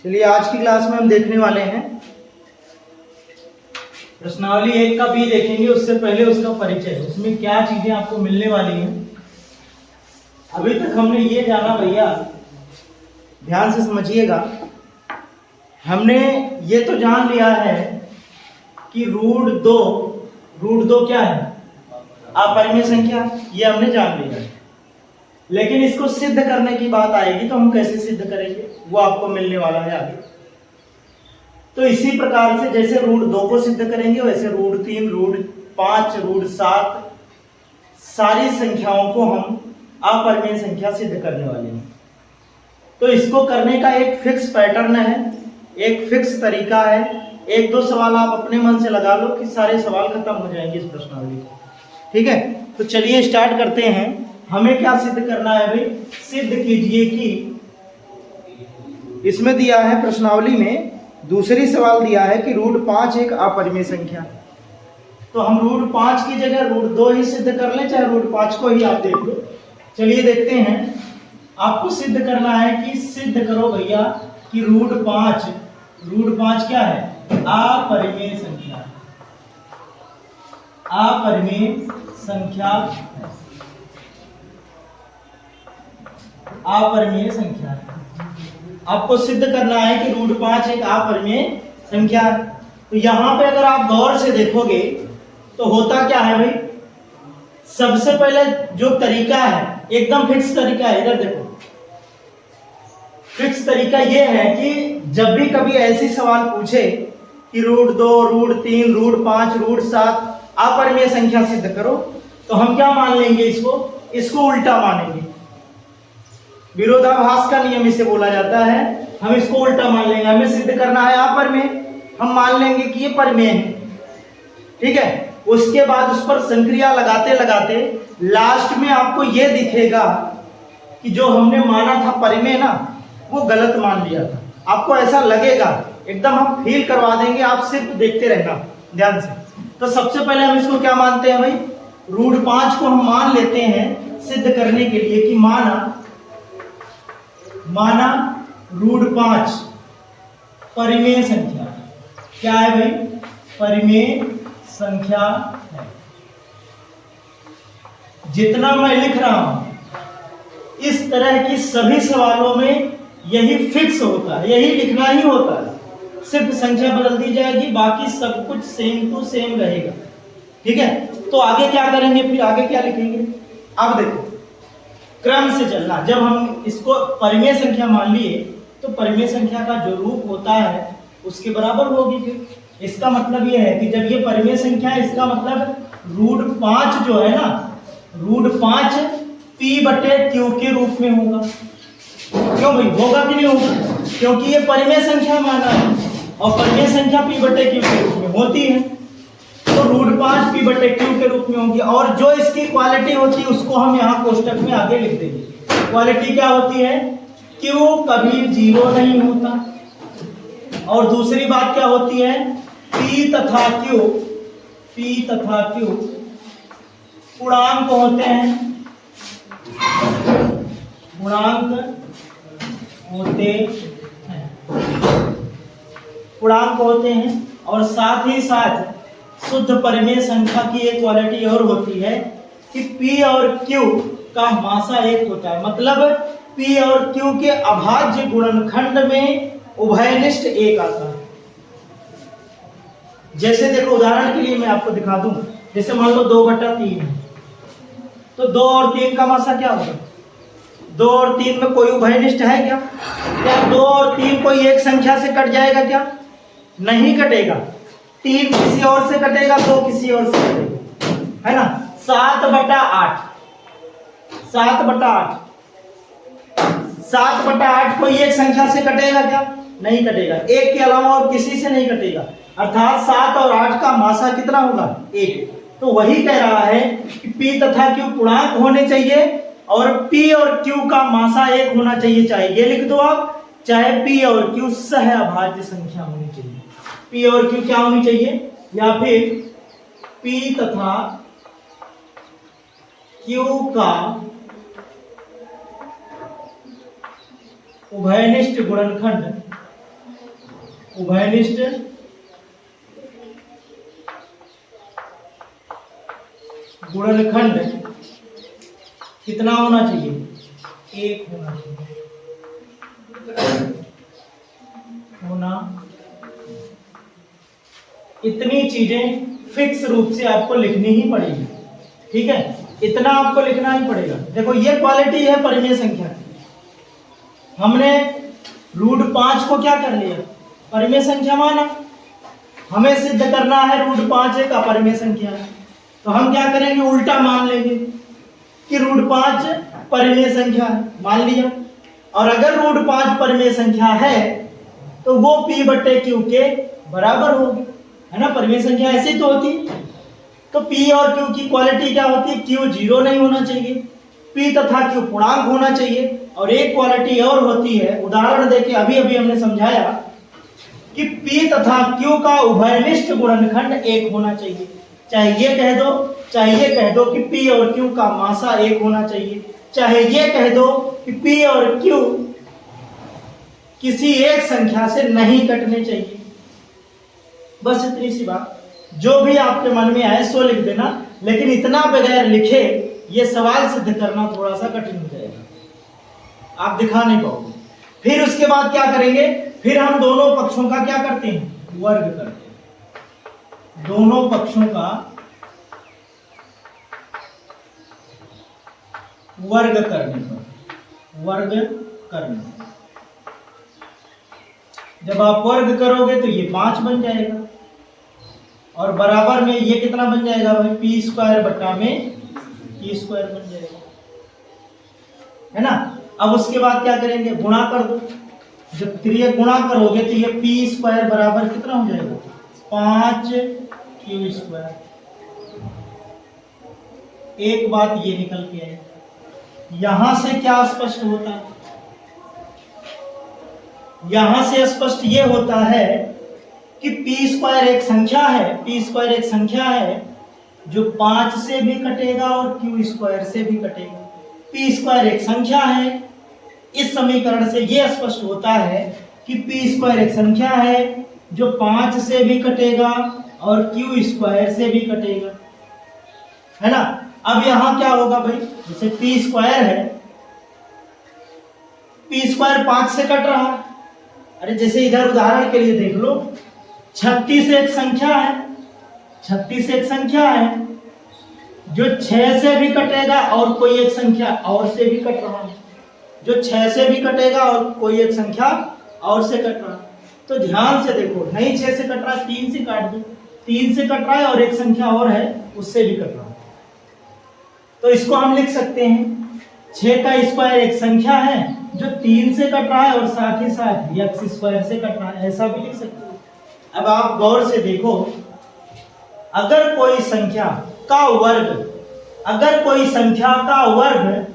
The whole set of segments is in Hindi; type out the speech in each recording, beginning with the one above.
चलिए आज की क्लास में हम देखने वाले हैं प्रश्नावली 1 का बी देखेंगे। उससे पहले उसका परिचय, उसमें क्या चीजें आपको मिलने वाली हैं। अभी तक हमने ये जाना, भैया ध्यान से समझिएगा, हमने ये तो जान लिया है कि रूट दो क्या है, अपरिमेय संख्या, ये हमने जान लिया है। लेकिन इसको सिद्ध करने की बात आएगी तो हम कैसे सिद्ध करेंगे वो आपको मिलने वाला है आगे। तो इसी प्रकार से जैसे रूट 2 को सिद्ध करेंगे वैसे रूट 3, रूट 5, रूट 7 सारी संख्याओं को हम अपरिमेय संख्या सिद्ध करने वाले हैं। तो इसको करने का एक फिक्स पैटर्न है, एक फिक्स तरीका है। एक दो सवाल आप अपने मन से लगा लो कि सारे सवाल खत्म हो जाएंगे इस प्रश्नावली को। ठीक है, तो चलिए स्टार्ट करते हैं। हमें क्या सिद्ध करना है भाई? सिद्ध कीजिए कि इसमें दिया है प्रश्नावली में, दूसरी सवाल दिया है कि रूट 5 एक अपरिमेय संख्या। तो हम रूट 5 की जगह रूट 2 ही सिद्ध कर लें, चाहे रूट 5 को ही आप देख लो। चलिए देखते हैं। आपको सिद्ध करना है कि सिद्ध करो भैया कि रूट 5 क्या है? अपरिमेय संख्या, अपरिमेय संख्या, अपरिमेय संख्या है। आपको सिद्ध करना है कि रूट 5 एक अपरिमेय संख्या है। तो यहां पे अगर आप गौर से देखोगे तो होता क्या है भाई? सबसे पहले जो तरीका है एकदम फिक्स तरीका है, इधर देखो। फिक्स तरीका यह है कि जब भी कभी ऐसी सवाल पूछे कि रूट 2, रूट 3, रूट 5, रूट 7 अपरिमेय संख्या सिद्ध करो, तो हम क्या मान लेंगे? इसको उल्टा मानेंगे। विरोधाभास का नियम इसे बोला जाता है। हम इसको उल्टा मान लेंगे। हमें सिद्ध करना है अपरिमेय, हम मान लेंगे कि ये परिमेय है। ठीक है, उसके बाद उस पर संक्रिया लगाते लगाते लास्ट में आपको ये दिखेगा कि जो हमने माना था परिमेय ना, वो गलत मान लिया था। आपको ऐसा लगेगा, एकदम हम फील करवा देंगे, आप सिर्फ देखते रहना ध्यान से। तो सबसे पहले हम इसको क्या मानते हैं भाई? रूट 5 को हम मान लेते हैं सिद्ध करने के लिए कि माना रूट 5 परिमेय संख्या। क्या है भाई? परिमेय संख्या है। जितना मैं लिख रहा हूं इस तरह की सभी सवालों में यही फिक्स होता है, यही लिखना ही होता है। सिर्फ संख्या बदल दी जाएगी, बाकी सब कुछ सेम टू सेम रहेगा। ठीक है, तो आगे क्या करेंगे? फिर आगे क्या लिखेंगे? अब देखो, क्रम से चलना। जब हम इसको परिमेय संख्या मान लिए तो परिमेय संख्या का जो रूप होता है उसके बराबर होगी। फिर इसका मतलब यह है कि जब ये परिमेय संख्या है, इसका मतलब रूट 5 जो है ना, रूट 5 p/q के रूप में होगा। क्यों भाई? होगा कि नहीं होगा? क्योंकि ये परिमेय संख्या माना है और परिमेय संख्या p/q के रूप में होती है, तो रूट 5 p/q के रूप में होगी। और जो इसकी क्वालिटी होती है उसको हम यहाँ कोष्टक में आगे लिख देंगे। क्वालिटी क्या होती है? q कभी 0 नहीं होता। और दूसरी बात क्या होती है? p तथा q पूर्णांक होते हैं, पूर्णांक होते हैं। और साथ ही साथ शुद्ध परिमेय संख्या की एक क्वालिटी और होती है कि p और q का मासा एक होता है। मतलब p और q के अभाज्य गुणनखंड में उभयनिष्ठ एक आता है। जैसे देखो, उदाहरण के लिए मैं आपको दिखा दूं। जैसे मान लो 2/3 है, तो 2 और 3 का मासा क्या होगा? 2 और 3 में कोई उभयनिष्ठ है क्या? क्या 2 और 3 कोई एक संख्या से कट जाएगा क्या? नहीं कटेगा। 3 किसी और से कटेगा, 2 किसी और से कटेगा, है ना? 7/8 कोई एक संख्या से कटेगा क्या? नहीं कटेगा। एक के अलावा और किसी से नहीं कटेगा। अर्थात 7 और 8 का मासा कितना होगा? 1। तो वही कह रहा है कि p तथा q पूर्णांक होने चाहिए और p और q का मासा 1 होना चाहिए। चाहे ये लिख दो आप, चाहे p और q सहअभाज्य संख्या होनी चाहिए। p और q क्या होनी चाहिए? या फिर p तथा q का उभयनिष्ठ गुणनखंड उभयनिष्ठ गुणनखंड कितना होना चाहिए? 1 होना चाहिए। इतनी चीजें फिक्स रूप से आपको लिखनी ही पड़ेगी, ठीक है? इतना आपको लिखना ही पड़ेगा। देखो ये क्वालिटी है परिमेय संख्या की। हमने √5 को क्या कर लिया? परिमेय संख्या माना। हमें सिद्ध करना है √5 एक अपरिमेय संख्या है, तो हम क्या करेंगे? उल्टा मान लेंगे कि √5 परिमेय संख्या है, मान लिया। और अगर √5 परिमेय संख्या है तो वो P/Q के बराबर होगी, है ना? परिमेय संख्या ऐसी तो होती है। तो P और Q की क्वालिटी क्या होती है? Q 0 नहीं होना चाहिए, P तथा Q पूर्णांक होना चाहिए। और एक क्वालिटी और होती है, उदाहरण देके अभी अभी हमने समझाया कि P तथा Q का उभयनिष्ठ गुणनखंड 1 होना चाहिए। चाहे ये कह दो, चाहे ये कह दो कि P और Q का मासा 1 होना चाहिए, चाहे ये कह दो कि P और Q किसी एक संख्या से नहीं कटने चाहिए। बस इतनी सी बात। जो भी आपके मन में आए सो लिख देना, लेकिन इतना बगैर लिखे ये सवाल सिद्ध करना थोड़ा सा कठिन हो जाएगा, आप दिखा नहीं पाओगे। फिर उसके बाद क्या करेंगे? फिर हम दोनों पक्षों का क्या करते हैं? वर्ग करते हैं। दोनों पक्षों का वर्ग करने पर, वर्ग करने, जब आप वर्ग करोगे तो ये 5 बन जाएगा, और बराबर में ये कितना बन जाएगा भाई? P² बटा में Q² बन जाएगा, है ना? अब उसके बाद क्या करेंगे? गुणा कर दो। जब त्रियक गुणा करोगे तो ये P² बराबर कितना हो जाएगा? 5Q²। एक बात ये निकल के आए, यहां से क्या स्पष्ट होता है? यहां से स्पष्ट ये होता है कि P² एक संख्या है, P² एक संख्या है जो 5 से भी कटेगा और Q² से भी कटेगा। P² एक संख्या है। इस समीकरण से यह स्पष्ट होता है कि P² एक संख्या है जो 5 से भी कटेगा और Q² से भी कटेगा, है ना? अब यहां क्या होगा भाई? जैसे P² है, P² 5 से कट रहा है। अरे जैसे इधर उदाहरण के लिए देख लो, 36 एक संख्या है, 36 एक संख्या है जो 6 से भी कटेगा और कोई एक संख्या और से भी कट रहा है, जो 6 से भी कटेगा और कोई एक संख्या और से कट रहा है। तो ध्यान से देखो, नहीं 6 से कट रहा है, 3 से काट दो, 3 से कट रहा है और एक संख्या और है उससे भी कट रहा है। तो इसको हम लिख सकते हैं 6 का स्क्वायर एक संख्या है जो 3 से कट रहा है और साथ ही साथ x² से कट रहा है, ऐसा भी लिख सकते हैं। अब आप गौर से देखो, अगर कोई संख्या का वर्ग, अगर कोई संख्या का वर्ग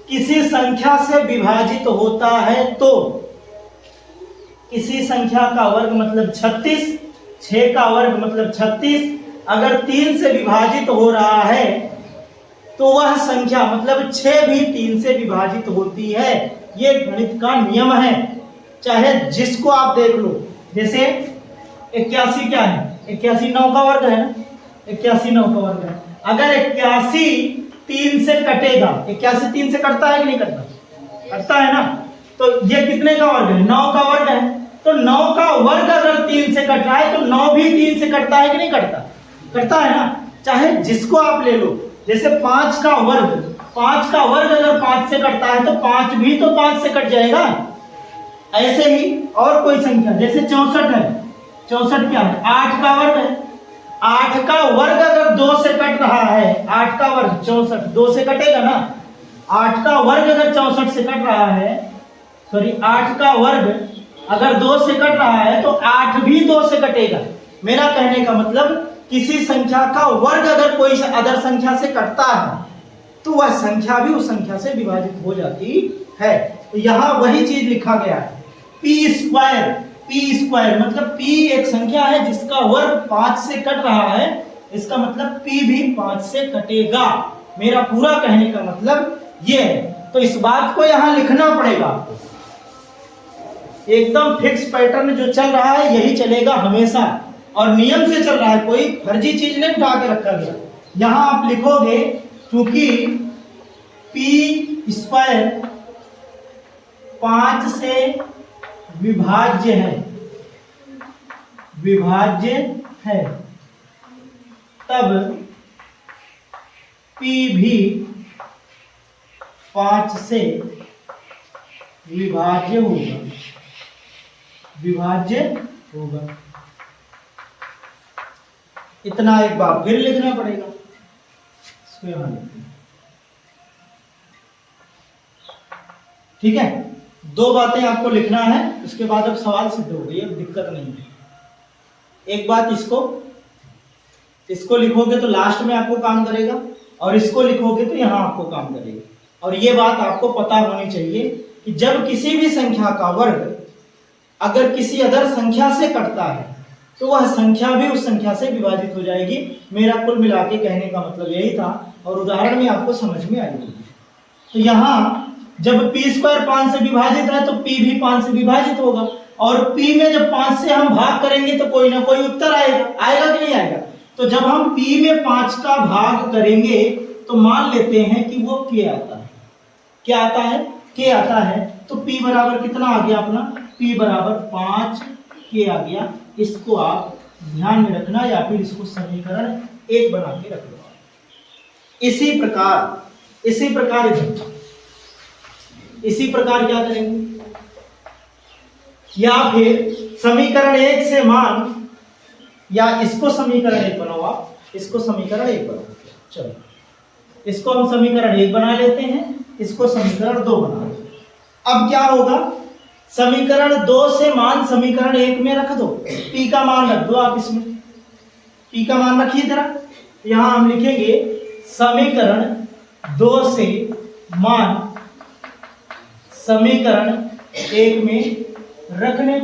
किसी संख्या से विभाजित होता है तो, किसी संख्या का वर्ग मतलब 36, 6 का वर्ग मतलब 36 अगर 3 से विभाजित हो रहा है तो वह संख्या मतलब 6 भी 3 से विभाजित होती है। ये गणित का नियम है, चाहे जिसको आप देख लो। जैसे 81 क्या है? 81 9 का वर्ग है ना, 81 9 का वर्ग है। अगर 81 3 से कटेगा, 81 3 से कटता है कि नहीं कटता? कटता है ना। तो ये कितने का वर्ग है? 9 का वर्ग है। तो 9 का वर्ग अगर 3 से कट रहा है तो 9 भी 3 से कटता है कि नहीं कटता? कटता है ना। चाहे जिसको आप ले लो, जैसे 5 का वर्ग, 5 का वर्ग अगर 5 से कटता है तो 5 भी तो 5 से कट जाएगा। ऐसे ही और कोई संख्या जैसे 64 है, 64 क्या है? 8 का वर्ग है। 8 का वर्ग अगर 2 से कट रहा है, 8 का वर्ग 64 2 से कटेगा ना। 8 का वर्ग अगर 64 से कट रहा है, सॉरी 8 का वर्ग अगर 2 से कट रहा है तो 8 भी 2 से कटेगा। मेरा कहने का मतलब किसी संख्या का वर्ग अगर कोई अदर संख्या से कटता है तो वह संख्या भी उस संख्या से विभाजित हो जाती है। तो यहां वही चीज लिखा गया है, P² मतलब P एक संख्या है जिसका वर्ग 5 से कट रहा है, इसका मतलब P भी 5 से कटेगा। मेरा पूरा कहने का मतलब ये है। तो इस बात को यहां लिखना पड़ेगा आपको, एकदम फिक्स पैटर्न जो चल रहा है यही चलेगा हमेशा, और नियम से चल रहा है, कोई फर्जी चीज नहीं उठा के रखा गया। यहां आप लिखोगे क्योंकि पी स्क्वायर 5 से विभाज्य है, तब P भी 5 से विभाज्य होगा। इतना एक बार फिर लिखना पड़ेगा, इसको यहां लिखते हैं। ठीक है, 2 बातें आपको लिखना है, उसके बाद अब सवाल सिद्ध हो गई, अब दिक्कत नहीं है। एक बात इसको लिखोगे तो लास्ट में आपको काम करेगा, और इसको लिखोगे तो यहां आपको काम करेगा। और ये बात आपको पता होनी चाहिए कि जब किसी भी संख्या का वर्ग अगर किसी अदर संख्या से कटता है तो वह संख्या भी उस संख्या से विभाजित हो जाएगी। मेरा कुल मिला के कहने का मतलब यही था, और उदाहरण में आपको समझ में आएगी। तो यहाँ जब p स्क्वायर 5 से विभाजित है तो p भी 5 से विभाजित होगा, और p में जब 5 से हम भाग करेंगे तो कोई ना कोई उत्तर आएगा कि नहीं आएगा। तो जब हम p में 5 का भाग करेंगे तो मान लेते हैं कि वो k आता है। क्या आता है? k आता है। तो p बराबर कितना आ गया अपना? p बराबर 5 k आ गया। इसको आप ध्यान में रखना, या फिर इसको समीकरण 1 बना के रख लो। इसी प्रकार क्या करेंगे, या फिर समीकरण 1 से मान, या इसको समीकरण 1 बनाओ, आप इसको समीकरण 1 बनाओ। चलो इसको हम समीकरण 1 बना लेते हैं, इसको समीकरण 2 बना लेते हैं। अब क्या होगा, समीकरण 2 से मान समीकरण 1 में रख दो, p का मान रख दो आप इसमें, p का मान रखिए जरा। यहां हम लिखेंगे समीकरण 2 से मान समीकरण 1 में रखने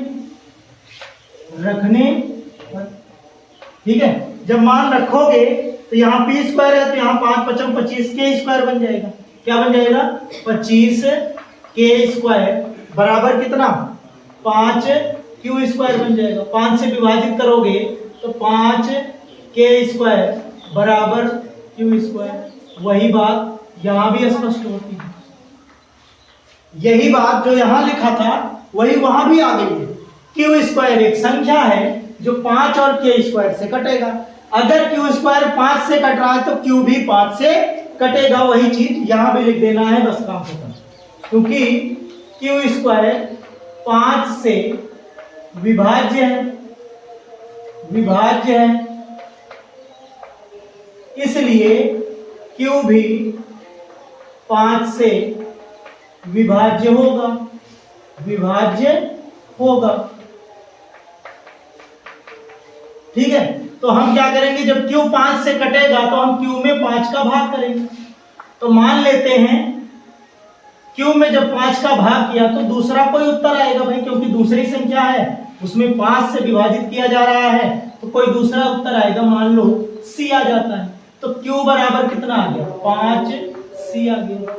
ठीक है। जब मान रखोगे तो यहाँ p स्क्वायर है तो यहाँ 5 5 25 k स्क्वायर बन जाएगा। क्या बन जाएगा? 25 k स्क्वायर बराबर कितना? 5 q स्क्वायर बन जाएगा। 5 से विभाजित करोगे तो 5 k स्क्वायर बराबर q स्क्वायर। वही बात यहाँ भी स्पष्ट होती है, यही बात जो यहाँ लिखा था वही वहां भी आ गई है। q स्क्वायर एक संख्या है जो 5 और k स्क्वायर से कटेगा। अगर q स्क्वायर 5 से कट रहा है तो q भी 5 से कटेगा। वही चीज यहां भी लिख देना है, बस काम खत्म। क्योंकि q स्क्वायर 5 से विभाज्य है, इसलिए q भी 5 से विभाज्य होगा। ठीक है, तो हम क्या करेंगे, जब q 5 से कटेगा तो हम q में 5 का भाग करेंगे। तो मान लेते हैं q में जब 5 का भाग किया तो दूसरा कोई उत्तर आएगा भाई, क्योंकि दूसरी संख्या है उसमें 5 से विभाजित किया जा रहा है तो कोई दूसरा उत्तर आएगा। मान लो c आ जाता है तो q बराबर कितना आ गया? 5c आ गया।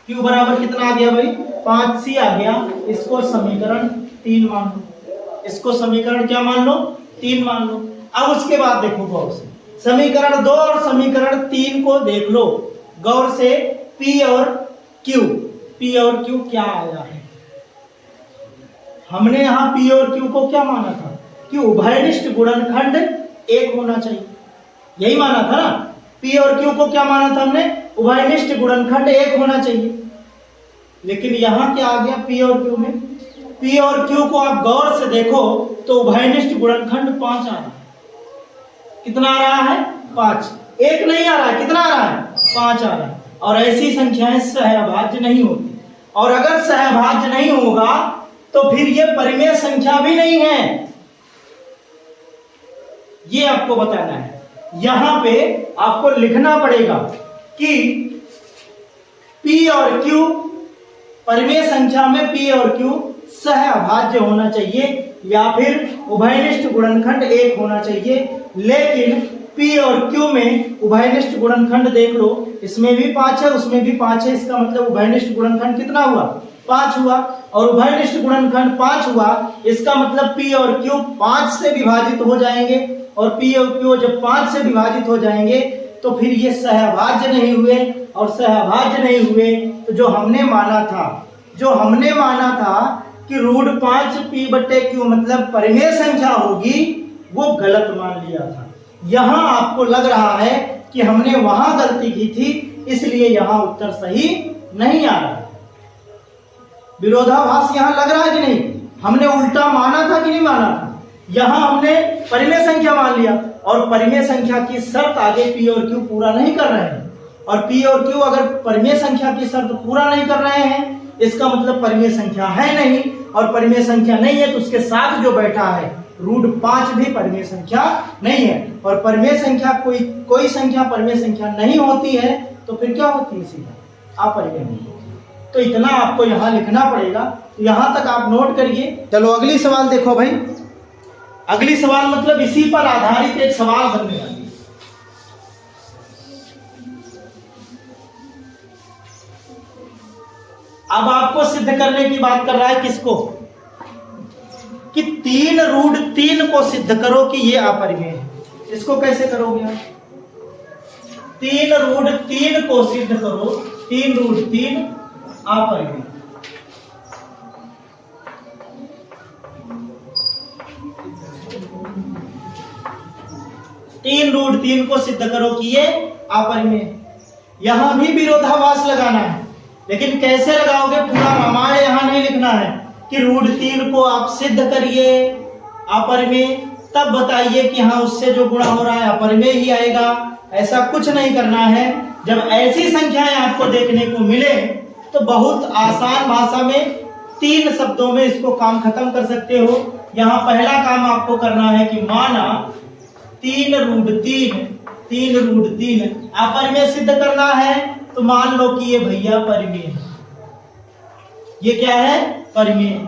q बराबर कितना आ गया भाई? 5c आ गया। इसको समीकरण 3 मान लो, इसको समीकरण क्या मान लो? 3 मान लो। अब उसके बाद देखो गौर से, समीकरण 2 और समीकरण 3 को देख लो गौर से। p और q क्या आया है? हमने यहाँ p और q को क्या माना था कि उभयनिष्ठ गुणनखंड 1 होना चाहिए, यही माना था ना। p और q को क्या माना था हमने? उभयनिष्ठ गुणनखंड 1 होना चाहिए। लेकिन यहाँ क्या आ गया p और q में? p और q को आप गौर से देखो तो उभयनिष्ठ गुणनखंड 5 आ रहा है। कितना आ रहा है? 5। 1 नहीं आ रहा है, कितना आ रहा है? 5 आ रहा है। और ऐसी संख्याएं सहभाज्य नहीं होती, और अगर सहभाज्य नहीं होगा तो फिर ये परिमेय संख्या भी नहीं है, ये आपको बताना है। यहां पे आपको लिखना पड़ेगा कि p और q, परिमेय संख्या में p और q सहअभाज्य होना चाहिए, या फिर उभयनिष्ठ गुणनखंड 1 होना चाहिए। लेकिन p और q में उभयनिष्ठ गुणनखंड देख लो, इसमें भी 5 है उसमें भी 5 है, इसका मतलब उभयनिष्ठ गुणनखंड कितना हुआ? 5 हुआ, और उभयनिष्ठ गुणनखंड 5 हुआ। इसका मतलब P और Q 5 से विभाजित हो जाएंगे, और P और Q जब 5 से विभाजित हो जाएंगे तो फिर ये सहभाज्य नहीं हुए, और सहभाज्य नहीं हुए तो जो हमने माना था कि √5P/Q मतलब परिमेय संख्या होगी, वो गलत मान लिया था। यहां आपको लग रहा है कि हमने वहां गलती की थी, इसलिए यहां उत्तर सही नहीं आ रहा। विरोधाभास यहां लग रहा है कि नहीं? हमने उल्टा माना था कि नहीं माना था? यहां हमने परिमेय संख्या मान लिया, और परिमेय संख्या की शर्त आगे P और Q पूरा नहीं कर रहे हैं, और P और Q अगर परिमेय संख्या की शर्त पूरा नहीं कर रहे हैं, इसका मतलब परिमेय संख्या है नहीं, और परिमेय संख्या नहीं है तो उसके साथ जो बैठा है √5 भी परिमेय संख्या नहीं है। और परिमेय संख्या कोई संख्या परिमेय संख्या नहीं होती है तो फिर क्या होती है? सीधा अपरिमेय होती है। तो इतना आपको यहाँ लिखना पड़ेगा, तो यहाँ तक आप नोट करिए। चलो अगली सवाल देखो भाई। अगली सवाल मतलब इसी पर आधारित एक सवाल बनने वाली है। अब आपको सिद्ध करने की बात कर रहा है किसको? कि 3√3 को सिद्ध करो कि ये अपरिमेय है। इसको कैसे करोगे आप? 3√3 को सिद्ध करो, 3√3 अपरिमेय। तीन √3 को सिद्ध करो कि ये अपरिमेय। यहां भी विरोधाभास लगाना है, लेकिन कैसे लगाओगे? पूरा रामायण यहां नहीं लिखना है कि √3 को आप सिद्ध करिए अपरिमेय, तब बताइए कि हाँ उससे जो गुणा हो रहा है अपरिमेय ही आएगा। ऐसा कुछ नहीं करना है। जब ऐसी संख्याएं आपको देखने को मिले तो बहुत आसान भाषा में 3 शब्दों में इसको काम खत्म कर सकते हो। यहाँ पहला काम आपको करना है कि माना 3√3 अपरिमेय सिद्ध करना है, तो मान लो कि ये भैया परिमेय है। ये क्या है? परिमेय।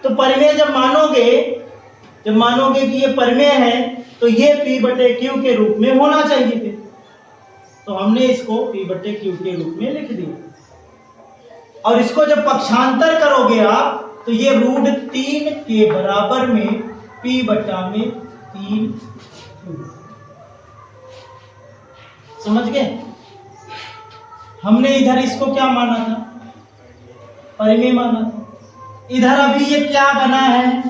तो परिमेय जब मानोगे कि ये परिमेय है तो ये P/Q के रूप में होना चाहिए फिर। तो हमने इसको P/Q के रूप में लिख दिया। और इसको जब पक्षांतर करोगे आप तो ये √3 के बराबर में P/3 समझ गए? हमने इधर इसको क्या माना था? परिमेय माना था। इधर अभी ये क्या बना है?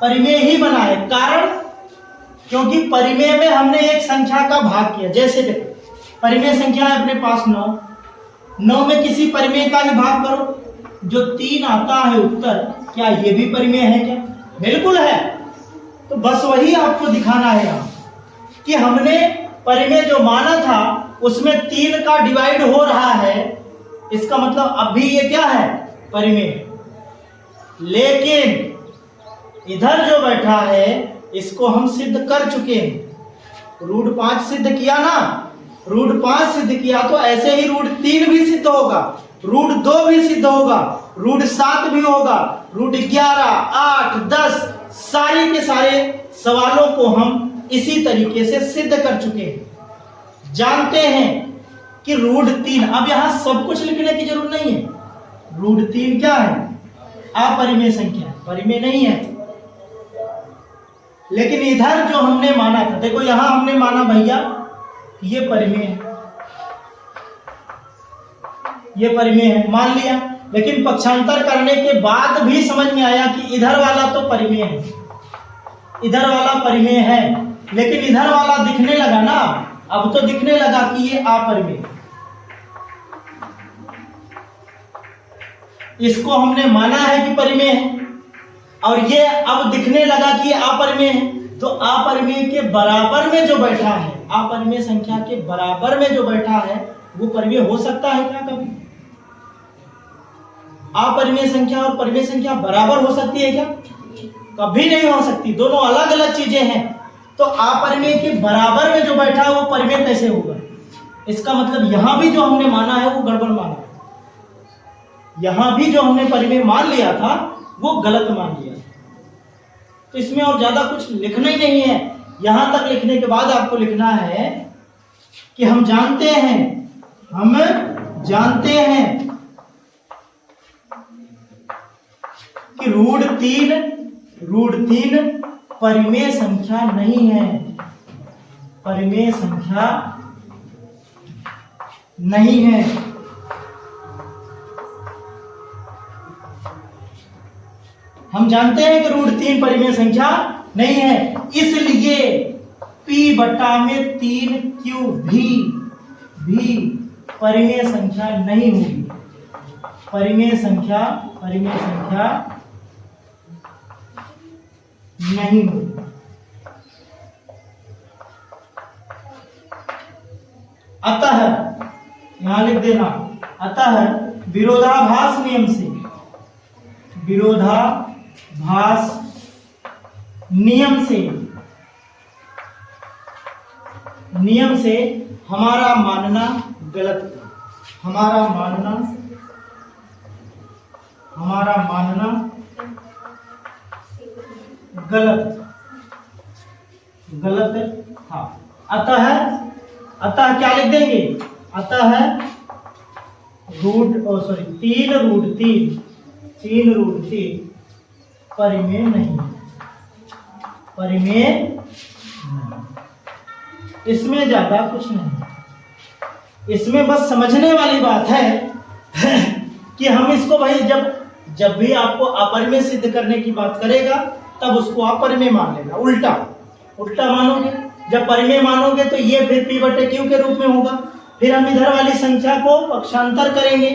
परिमेय ही बना है। कारण क्योंकि परिमेय में हमने एक संख्या का भाग किया। जैसे देखो परिमेय संख्या है अपने पास 9 में किसी परिमेय का ही भाग करो, जो 3 आता है उत्तर, क्या ये भी परिमेय है क्या? बिल्कुल है। तो बस वही आपको दिखाना है यहाँ कि हमने परिमेय जो माना था उसमें 3 का डिवाइड हो रहा है, इसका मतलब अभी ये क्या है? परिमेय। लेकिन इधर जो बैठा है इसको हम सिद्ध कर चुके हैं। √5 सिद्ध किया ना, √5 सिद्ध किया तो ऐसे ही √3 भी सिद्ध होगा, √2 भी सिद्ध होगा, √7 भी होगा, √11, 8, 10 सारे के सारे सवालों को हम इसी तरीके से सिद्ध कर चुके हैं। जानते हैं कि √3, अब यहां सब कुछ लिखने की जरूरत नहीं है। √3 क्या है? अपरिमेय संख्या, परिमेय नहीं है। लेकिन इधर जो हमने माना था, देखो यहां हमने माना भैया ये परिमेय है, ये परिमेय है, मान लिया। लेकिन पक्षांतर करने के बाद भी समझ में आया कि इधर वाला तो परिमेय है, इधर वाला परिमेय है, लेकिन इधर वाला दिखने लगा ना, अब तो दिखने लगा कि ये अपरिमेय। इसको हमने माना है कि परिमेय है, और ये अब दिखने लगा कि ये अपरिमेय है। तो अपरिमेय के बराबर में जो बैठा है, अपरिमेय संख्या के बराबर में जो बैठा है वो परिमेय हो सकता है क्या कभी? अपरिमेय संख्या और परिमेय संख्या बराबर हो सकती है क्या? कभी नहीं हो सकती, दोनों अलग अलग चीजें हैं। तो अपरिमेय के बराबर में जो बैठा है वो परिमेय कैसे होगा? इसका मतलब यहां भी जो हमने माना है वो गड़बड़ माना, यहां भी जो हमने परिमेय मान लिया था वो गलत मान लिया। तो इसमें और ज्यादा कुछ लिखना ही नहीं है। यहां तक लिखने के बाद आपको लिखना है कि हम जानते हैं कि रूट तीन परिमेय संख्या नहीं है, परिमेय संख्या नहीं है। हम जानते हैं कि रूट 3 परिमेय संख्या नहीं है, इसलिए P बटा में 3Q भी परिमेय संख्या नहीं होगी, परिमेय संख्या नहीं होगी। अतः यहां लिख देना, अतः विरोधाभास नियम से हमारा मानना गलत था। अतः क्या लिख देंगे, अतः तीन रूट तीन परिमेय नहीं, इसमें ज्यादा कुछ नहीं। इसमें बस समझने वाली बात है कि हम इसको भाई जब भी आपको अपरिमेय सिद्ध करने की बात करेगा तब उसको आप परिमेय मान लेना, उल्टा मानोगे। जब परिमेय मानोगे तो ये फिर P बटे Q के रूप में होगा। फिर हम इधर वाली संख्या को पक्षांतर करेंगे,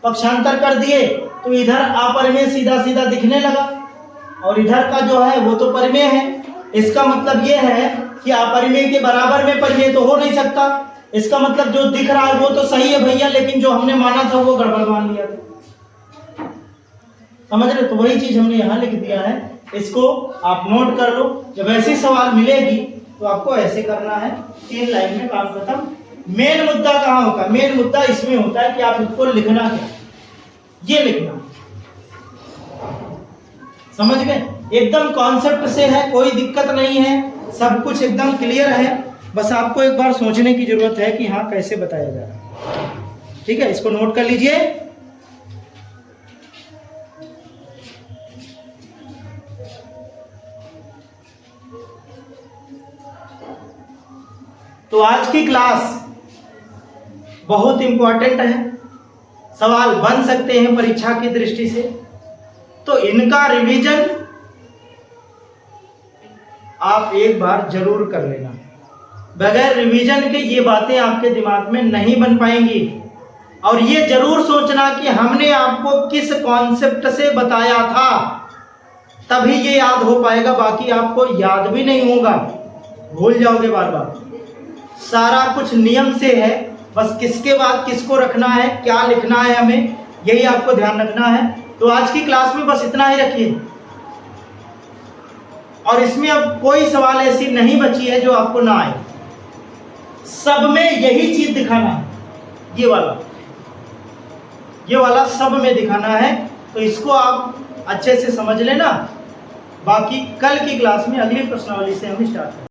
पक्षांतर कर दिए तो इधर अपरिमेय सीधा दिखने लगा, और इधर का जो है वो तो परिमेय है। इसका मतलब ये है कि अपरिमेय के बराबर में परिमेय तो हो नहीं सकता। इसका मतलब जो दिख रहा है वो तो सही है भैया, लेकिन जो हमने माना था वो गड़बड़ मान लिया था। समझ रहे? तो वही चीज हमने यहाँ लिख दिया है, इसको आप नोट कर लो। जब ऐसी सवाल मिलेगी तो आपको ऐसे करना है, 3 लाइन में काम खत्म। मेन मुद्दा कहाँ होता है? मेन मुद्दा इसमें होता है कि आप इसको लिखना क्या, ये लिखना। समझ गए? एकदम कॉन्सेप्ट से है, कोई दिक्कत नहीं है, सब कुछ एकदम क्लियर है। बस आपको एक बार सोचने की जरूरत है कि हाँ कैसे बताया जा रहा है। ठीक है, इसको नोट कर लीजिए। तो आज की क्लास बहुत इंपॉर्टेंट है, सवाल बन सकते हैं परीक्षा की दृष्टि से, तो इनका रिवीजन आप एक बार जरूर कर लेना। बगैर रिवीजन के ये बातें आपके दिमाग में नहीं बन पाएंगी। और ये जरूर सोचना कि हमने आपको किस कॉन्सेप्ट से बताया था, तभी ये याद हो पाएगा, बाकी आपको याद भी नहीं होगा, भूल जाओगे बार बार। सारा कुछ नियम से है, बस किसके बाद किसको रखना है, क्या लिखना है, हमें यही आपको ध्यान रखना है। तो आज की क्लास में बस इतना ही रखिए, और इसमें अब कोई सवाल ऐसी नहीं बची है जो आपको ना आए। सब में यही चीज दिखाना है, ये वाला सब में दिखाना है। तो इसको आप अच्छे से समझ लेना। बाकी कल की क्लास में अगली प्रश्नावली से हम स्टार्ट करेंगे।